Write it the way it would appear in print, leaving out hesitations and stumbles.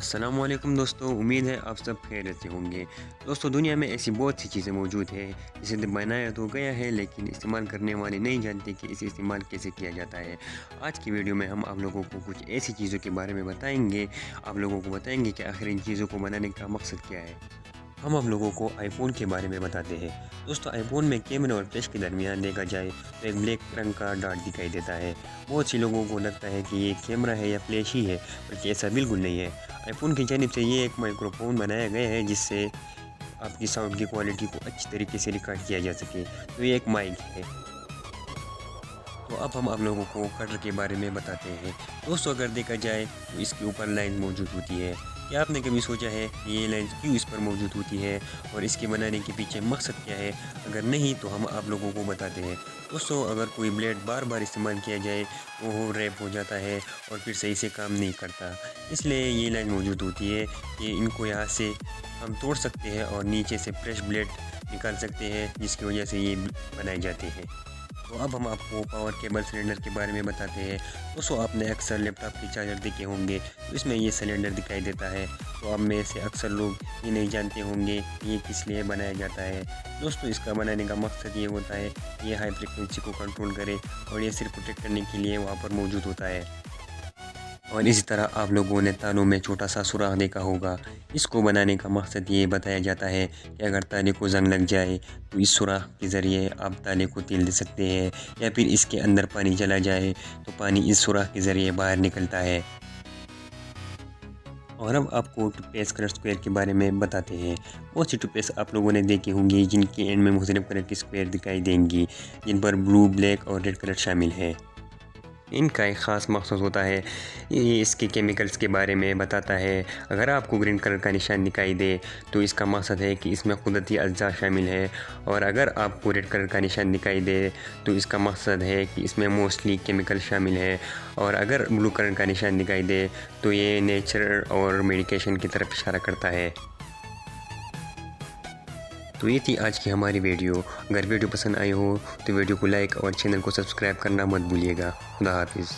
السلام علیکم دوستو، امید ہے آپ سب خیریت سے ہوں گے۔ دوستو، دنیا میں ایسی بہت سی چیزیں موجود ہیں جسے بنایا تو گیا ہے لیکن استعمال کرنے والے نہیں جانتے کہ اسے استعمال کیسے کیا جاتا ہے۔ آج کی ویڈیو میں ہم آپ لوگوں کو کچھ ایسی چیزوں کے بارے میں بتائیں گے، آپ لوگوں کو بتائیں گے کہ آخر ان چیزوں کو بنانے کا مقصد کیا ہے۔ ہم آپ لوگوں کو آئی فون کے بارے میں بتاتے ہیں۔ دوستو، آئی فون میں کیمرے اور فلیش کے درمیان دیکھا جائے تو ایک بلیک رنگ کا ڈاٹ دکھائی دیتا ہے۔ بہت سی لوگوں کو لگتا ہے کہ یہ کیمرہ ہے یا فلیش ہی ہے، بلکہ ایسا بالکل نہیں ہے۔ آئی فون کی جانب سے یہ ایک مائکرو فون بنایا گیا ہے جس سے آپ کی ساؤنڈ کی کوالٹی کو اچھی طریقے سے ریکارڈ کیا جا سکے۔ تو یہ ایک مائک ہے۔ تو اب ہم آپ لوگوں کو کٹر کے بارے میں بتاتے ہیں۔ دوستو، اگر دیکھا جائے تو اس کے اوپر لائن موجود ہوتی ہے۔ کیا آپ نے کبھی سوچا ہے کہ یہ لائن کیوں اس پر موجود ہوتی ہے اور اس کے بنانے کے پیچھے مقصد کیا ہے؟ اگر نہیں تو ہم آپ لوگوں کو بتاتے ہیں۔ دوستو، اگر کوئی بلیڈ بار بار استعمال کیا جائے تو وہ ریپ ہو جاتا ہے اور پھر صحیح سے کام نہیں کرتا۔ اس لیے یہ لائن موجود ہوتی ہے کہ ان کو یہاں سے ہم توڑ سکتے ہیں اور نیچے سے فریش بلیڈ نکال سکتے ہیں، جس کی وجہ سے یہ بنائے جاتے ہیں۔ تو اب ہم آپ کو پاور کیبل سلنڈر کے بارے میں بتاتے ہیں۔ دوستو، آپ نے اکثر لیپ ٹاپ کے چارجر دیکھے ہوں گے تو اس میں یہ سلنڈر دکھائی دیتا ہے۔ تو اب میں سے اکثر لوگ یہ نہیں جانتے ہوں گے کہ یہ کس لیے بنایا جاتا ہے۔ دوستو، اس کا بنانے کا مقصد یہ ہوتا ہے کہ یہ ہائی فریکوینسی کو کنٹرول کرے اور یہ صرف پروٹیکٹ کرنے کے لیے وہاں پر موجود ہوتا ہے۔ اور اسی طرح آپ لوگوں نے تالوں میں چھوٹا سا سوراخ دیکھا ہوگا۔ اس کو بنانے کا مقصد یہ بتایا جاتا ہے کہ اگر تالے کو زنگ لگ جائے تو اس سوراخ کے ذریعے آپ تالے کو تیل دے سکتے ہیں، یا پھر اس کے اندر پانی چلا جائے تو پانی اس سوراخ کے ذریعے باہر نکلتا ہے۔ اور اب آپ کو ٹوتھ پیسٹ کلر اسکوائر کے بارے میں بتاتے ہیں۔ بہت سی ٹوتھ پیسٹ آپ لوگوں نے دیکھی ہوں گی جن کے اینڈ میں مختلف کلر کی اسکوائر دکھائی دیں گی، جن پر بلو، بلیک اور ریڈ کلر شامل ہے۔ ان کا ایک خاص مقصد ہوتا ہے، یہ اس کے کیمیکلز کے بارے میں بتاتا ہے۔ اگر آپ کو گرین کلر کا نشان دکھائی دے تو اس کا مقصد ہے کہ اس میں قدرتی اجزاء شامل ہے، اور اگر آپ کو ریڈ کلر کا نشان دکھائی دے تو اس کا مقصد ہے کہ اس میں موسٹلی کیمیکل شامل ہے، اور اگر بلو کلر کا نشان دکھائی دے تو یہ نیچر اور میڈیکیشن کی طرف اشارہ کرتا ہے۔ تو یہ تھی آج کی ہماری ویڈیو۔ اگر ویڈیو پسند آئی ہو تو ویڈیو کو لائک اور چینل کو سبسکرائب کرنا مت بھولیے گا۔ خدا حافظ۔